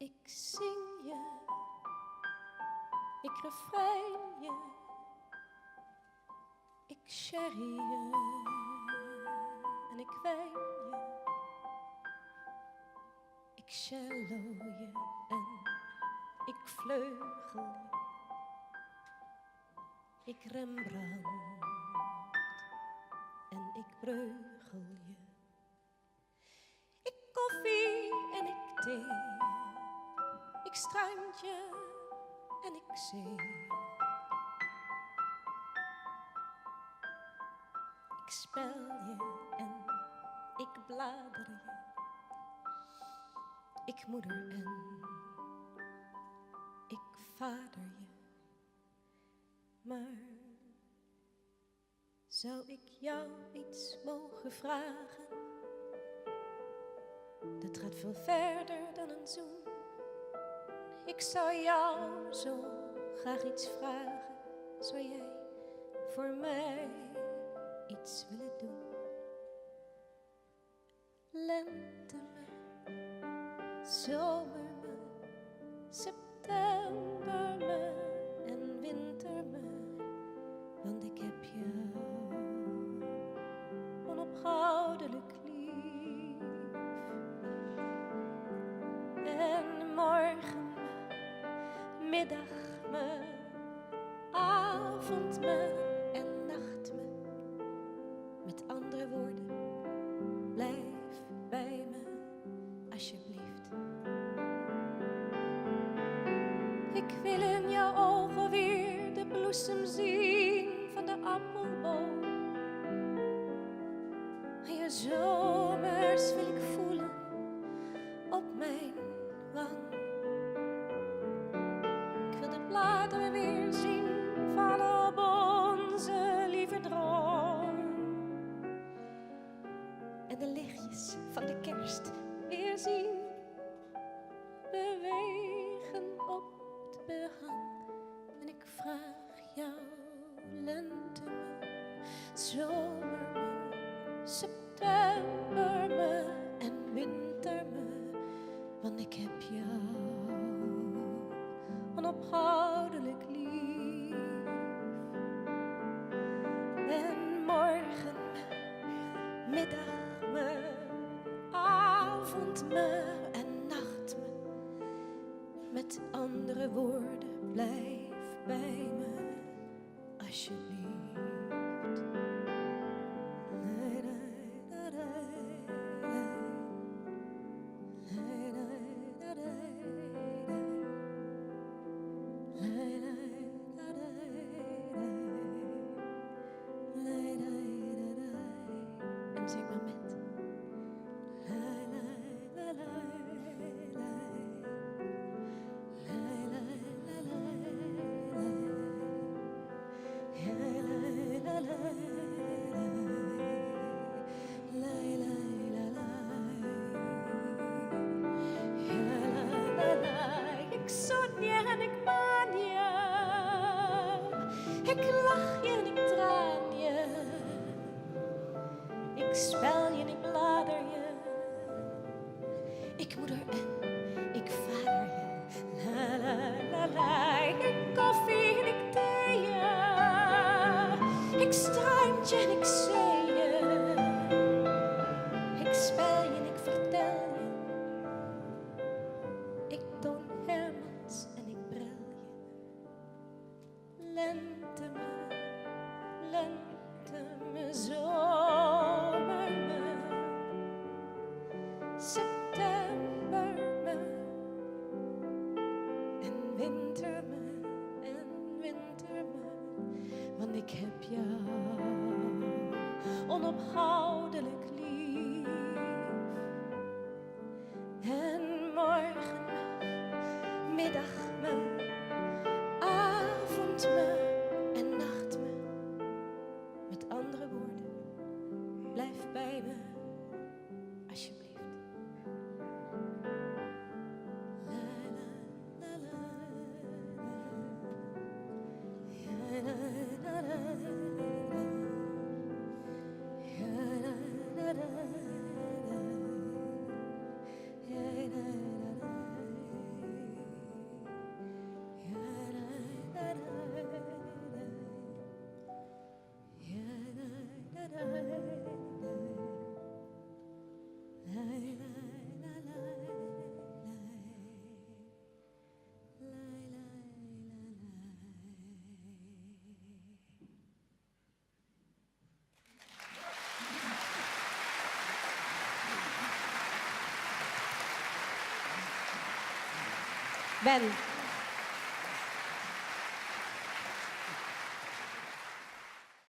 Ik zing je, ik refrein je, ik sherry je en ik wijn je, ik cello je en ik vleugel je, ik Rembrandt en ik breugel je, ik koffie en ik thee, ik strandje en ik zee. Ik spel je en ik blader je, ik moeder en ik vader je. Maar zou ik jou iets mogen vragen? Dat gaat veel verder dan een zoen. Ik zou jou zo graag iets vragen. Zou jij voor mij iets willen doen? Lente me, zomer me, september me en winter me. Want ik heb jou onophoudelijk lief. En morgen me, middag me, avond me en nacht me. Met andere woorden, blijf bij me, alsjeblieft. Ik wil in jouw ogen weer de bloesem zien van de appelboom. En je zomers wil ik voelen op mijn wang. Ik wil de bladeren weer zien vallen op onze lieve droom. En de lichtjes van de kerst weer zien bewegen op het behang. En ik vraag jou, lente me, zomer me, september me en winter me. Want ik heb jou onophoudelijk lief. En morgen me, middag me, avond me en nacht me. Met andere woorden, blijf bij me, alsjeblieft. En zing maar met. Ik zoen je en ik maan je, ik lach je en ik traan je, ik spel je en ik blader je, ik moeder en ik vader je, la la la la. Ik koffie en ik thee je, ik strandje en ik zee je, ik spel je en ik vertel je, ik toon Hermans en ik brel je. Lente me, zomer me, september me en winter me, want ik heb jou onophoudelijk lief. En morgen me, middag me, avond me en nacht me. Met andere woorden, blijf bij me, alsjeblieft. La la la la, la la la la, la la la. Ben.